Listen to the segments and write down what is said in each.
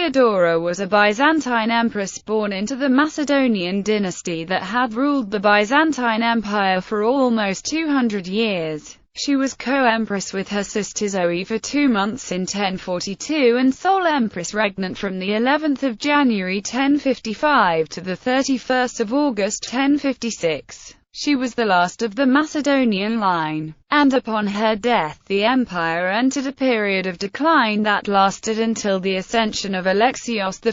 Theodora was a Byzantine empress born into the Macedonian dynasty that had ruled the Byzantine Empire for almost 200 years. She was co-empress with her sister Zoe for 2 months in 1042 and sole empress regnant from the 11th of January 1055 to the 31st of August 1056. She was the last of the Macedonian line, and upon her death the empire entered a period of decline that lasted until the ascension of Alexios I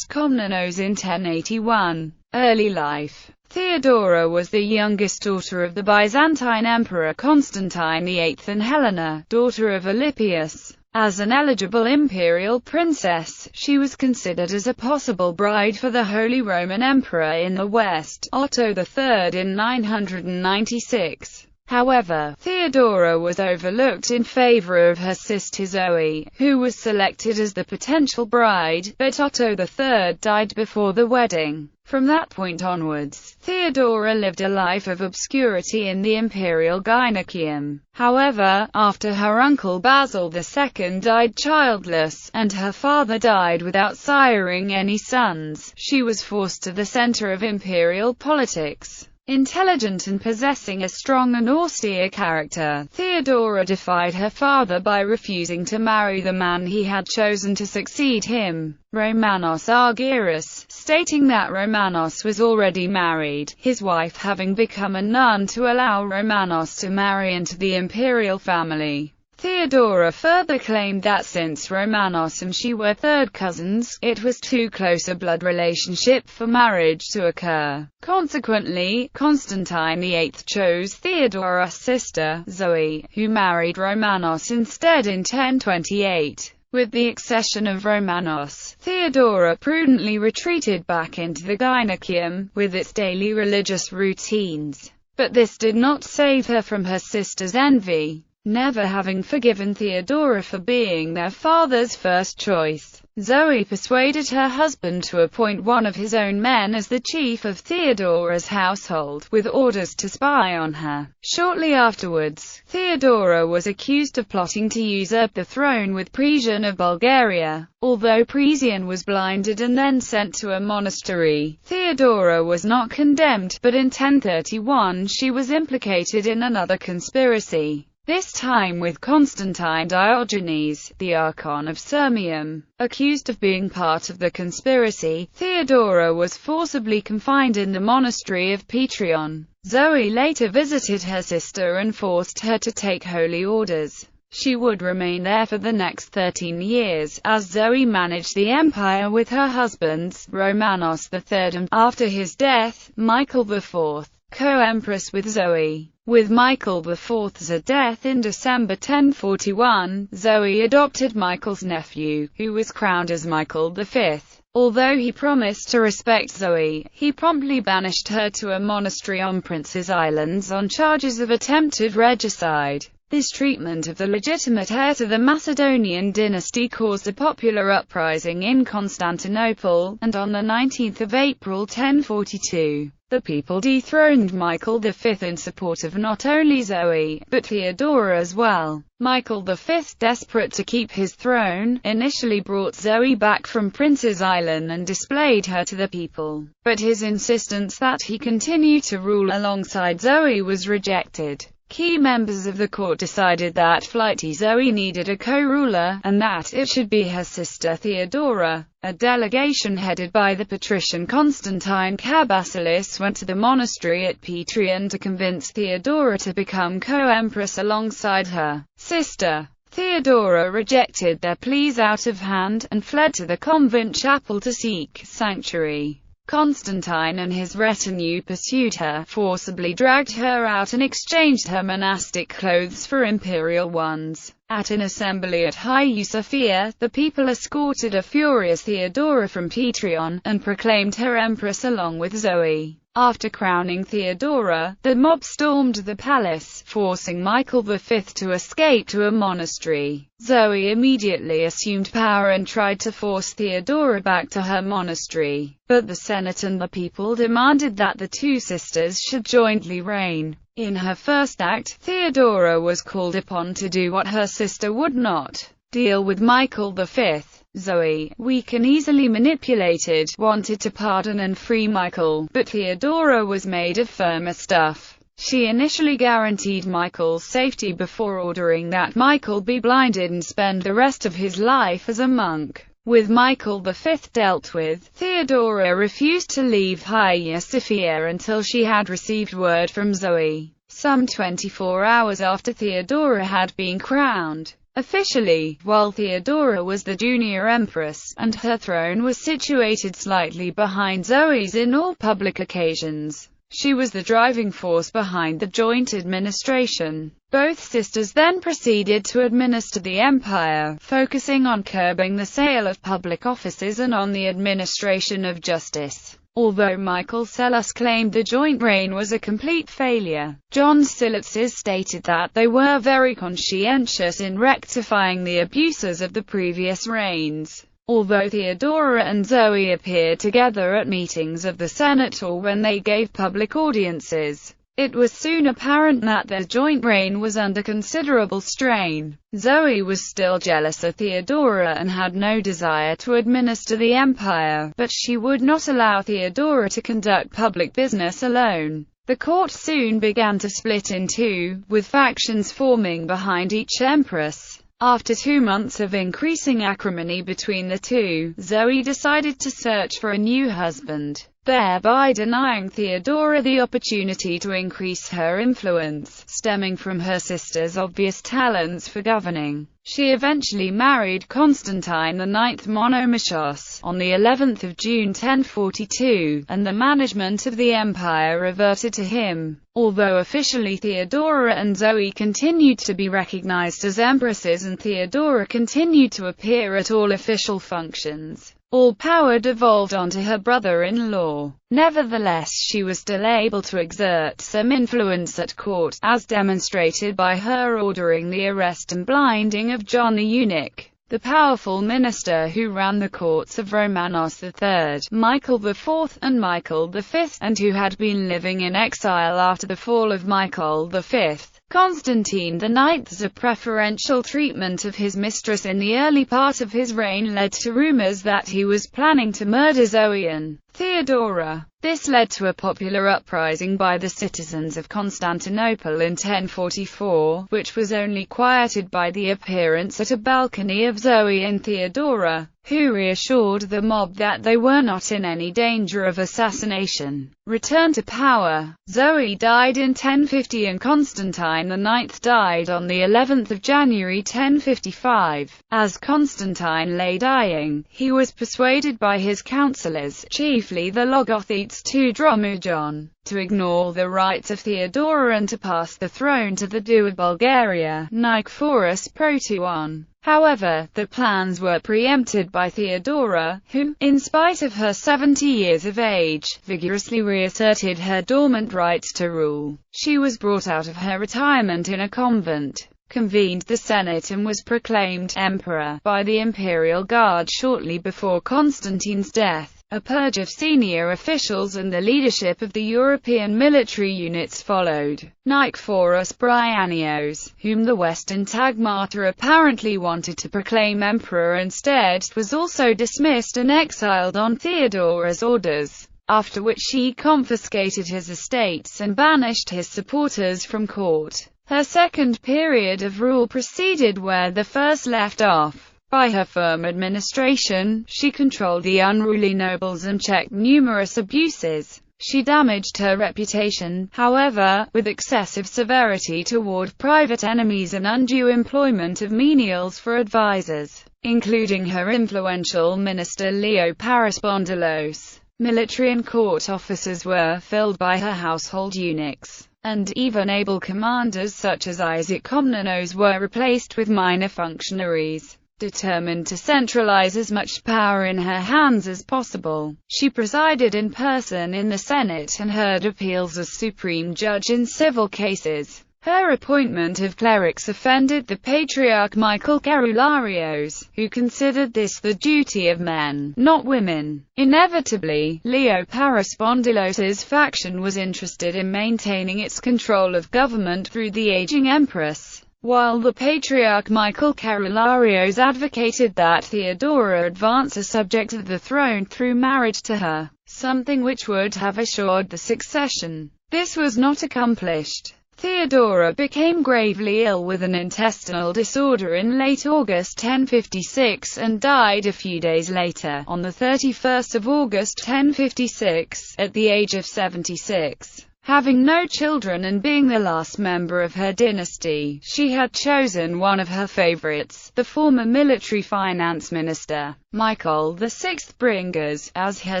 Komnenos in 1081. Early life. Theodora was the youngest daughter of the Byzantine Emperor Constantine VIII and Helena, daughter of Alypius. As an eligible imperial princess, she was considered as a possible bride for the Holy Roman Emperor in the West, Otto III, in 996. However, Theodora was overlooked in favor of her sister Zoe, who was selected as the potential bride, but Otto III died before the wedding. From that point onwards, Theodora lived a life of obscurity in the imperial gynaeceum. However, after her uncle Basil II died childless, and her father died without siring any sons, she was forced to the center of imperial politics. Intelligent and possessing a strong and austere character, Theodora defied her father by refusing to marry the man he had chosen to succeed him, Romanos Argyrus, stating that Romanos was already married, his wife having become a nun to allow Romanos to marry into the imperial family. Theodora further claimed that since Romanos and she were third cousins, it was too close a blood relationship for marriage to occur. Consequently, Constantine VIII chose Theodora's sister, Zoe, who married Romanos instead in 1028. With the accession of Romanos, Theodora prudently retreated back into the gynaeceum, with its daily religious routines. But this did not save her from her sister's envy. Never having forgiven Theodora for being their father's first choice, Zoe persuaded her husband to appoint one of his own men as the chief of Theodora's household, with orders to spy on her. Shortly afterwards, Theodora was accused of plotting to usurp the throne with Presian of Bulgaria. Although Presian was blinded and then sent to a monastery, Theodora was not condemned, but in 1031 she was implicated in another conspiracy. This time with Constantine Diogenes, the Archon of Sirmium. Accused of being part of the conspiracy, Theodora was forcibly confined in the monastery of Petrion. Zoe later visited her sister and forced her to take holy orders. She would remain there for the next 13 years, as Zoe managed the empire with her husbands, Romanos III and, after his death, Michael IV, co-empress with Zoe. With Michael IV's death in December 1041, Zoe adopted Michael's nephew, who was crowned as Michael V. Although he promised to respect Zoe, he promptly banished her to a monastery on Prince's Islands on charges of attempted regicide. This treatment of the legitimate heir to the Macedonian dynasty caused a popular uprising in Constantinople, and on the 19th of April 1042, the people dethroned Michael V in support of not only Zoe, but Theodora as well. Michael V, desperate to keep his throne, initially brought Zoe back from Prince's Island and displayed her to the people. But his insistence that he continue to rule alongside Zoe was rejected. Key members of the court decided that flighty Zoe needed a co-ruler, and that it should be her sister Theodora. A delegation headed by the patrician Constantine Cabasilis went to the monastery at Petrion to convince Theodora to become co-empress alongside her sister. Theodora rejected their pleas out of hand, and fled to the convent chapel to seek sanctuary. Constantine and his retinue pursued her, forcibly dragged her out and exchanged her monastic clothes for imperial ones. At an assembly at Hagia Sophia, the people escorted a furious Theodora from Petrion, and proclaimed her empress along with Zoe. After crowning Theodora, the mob stormed the palace, forcing Michael V to escape to a monastery. Zoe immediately assumed power and tried to force Theodora back to her monastery, but the Senate and the people demanded that the two sisters should jointly reign. In her first act, Theodora was called upon to do what her sister would not: deal with Michael V. Zoe, weak and easily manipulated, wanted to pardon and free Michael, but Theodora was made of firmer stuff. She initially guaranteed Michael's safety before ordering that Michael be blinded and spend the rest of his life as a monk. With Michael V dealt with, Theodora refused to leave Hagia Sophia until she had received word from Zoe, some 24 hours after Theodora had been crowned. Officially, while Theodora was the junior empress, and her throne was situated slightly behind Zoe's in all public occasions, she was the driving force behind the joint administration. Both sisters then proceeded to administer the empire, focusing on curbing the sale of public offices and on the administration of justice. Although Michael Psellus claimed the joint reign was a complete failure, John Silitzes stated that they were very conscientious in rectifying the abuses of the previous reigns. Although Theodora and Zoe appeared together at meetings of the Senate or when they gave public audiences, it was soon apparent that their joint reign was under considerable strain. Zoe was still jealous of Theodora and had no desire to administer the empire, but she would not allow Theodora to conduct public business alone. The court soon began to split in two, with factions forming behind each empress. After 2 months of increasing acrimony between the two, Zoe decided to search for a new husband, thereby denying Theodora the opportunity to increase her influence, stemming from her sister's obvious talents for governing. She eventually married Constantine IX Monomachos on the 11th of June 1042, and the management of the empire reverted to him. Although officially Theodora and Zoe continued to be recognized as empresses and Theodora continued to appear at all official functions, all power devolved onto her brother-in-law. Nevertheless, she was still able to exert some influence at court, as demonstrated by her ordering the arrest and blinding of John the Eunuch, the powerful minister who ran the courts of Romanos III, Michael IV, and Michael V, and who had been living in exile after the fall of Michael V. Constantine IX's preferential treatment of his mistress in the early part of his reign led to rumors that he was planning to murder Zoe and Theodora. This led to a popular uprising by the citizens of Constantinople in 1044, which was only quieted by the appearance at a balcony of Zoe and Theodora, who reassured the mob that they were not in any danger of assassination. Return to power. Zoe died in 1050 and Constantine IX died on the 11th of January 1055. As Constantine lay dying, he was persuaded by his counselors, chiefly the Logothetes Dromoujon, to ignore the rights of Theodora and to pass the throne to the Duke of Bulgaria, Nicephorus Protuon. However, the plans were preempted by Theodora, who, in spite of her 70 years of age, vigorously reasserted her dormant rights to rule. She was brought out of her retirement in a convent, convened the Senate and was proclaimed emperor by the Imperial Guard shortly before Constantine's death. A purge of senior officials and the leadership of the European military units followed. Nicephorus Bryennios, whom the Western Tagmata apparently wanted to proclaim emperor instead, was also dismissed and exiled on Theodora's orders, after which she confiscated his estates and banished his supporters from court. Her second period of rule proceeded where the first left off. By her firm administration, she controlled the unruly nobles and checked numerous abuses. She damaged her reputation, however, with excessive severity toward private enemies and undue employment of menials for advisors, including her influential minister Leo Paraspondylos. Military and court officers were filled by her household eunuchs, and even able commanders such as Isaac Komnenos were replaced with minor functionaries. Determined to centralize as much power in her hands as possible, she presided in person in the Senate and heard appeals as supreme judge in civil cases. Her appointment of clerics offended the Patriarch Michael Keroularios, who considered this the duty of men, not women. Inevitably, Leo Paraspondylos's faction was interested in maintaining its control of government through the aging empress. while the Patriarch Michael Carolarios advocated that Theodora advance a subject to the throne through marriage to her, something which would have assured the succession. This was not accomplished. Theodora became gravely ill with an intestinal disorder in late August 1056 and died a few days later, on the 31st of August 1056, at the age of 76. Having no children and being the last member of her dynasty, she had chosen one of her favorites, the former military finance minister, Michael VI Bringers, as her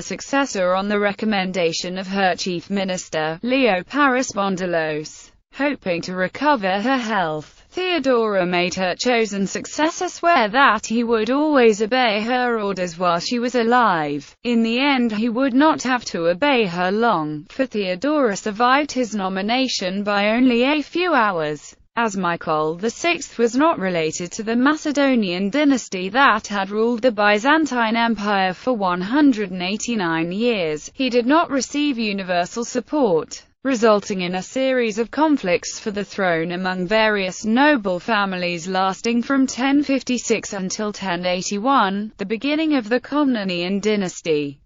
successor on the recommendation of her chief minister, Leo Parispondylos. Hoping to recover her health, Theodora made her chosen successor swear that he would always obey her orders while she was alive. In the end he would not have to obey her long, for Theodora survived his nomination by only a few hours. As Michael VI was not related to the Macedonian dynasty that had ruled the Byzantine Empire for 189 years, he did not receive universal support, resulting in a series of conflicts for the throne among various noble families lasting from 1056 until 1081, the beginning of the Komnenian dynasty.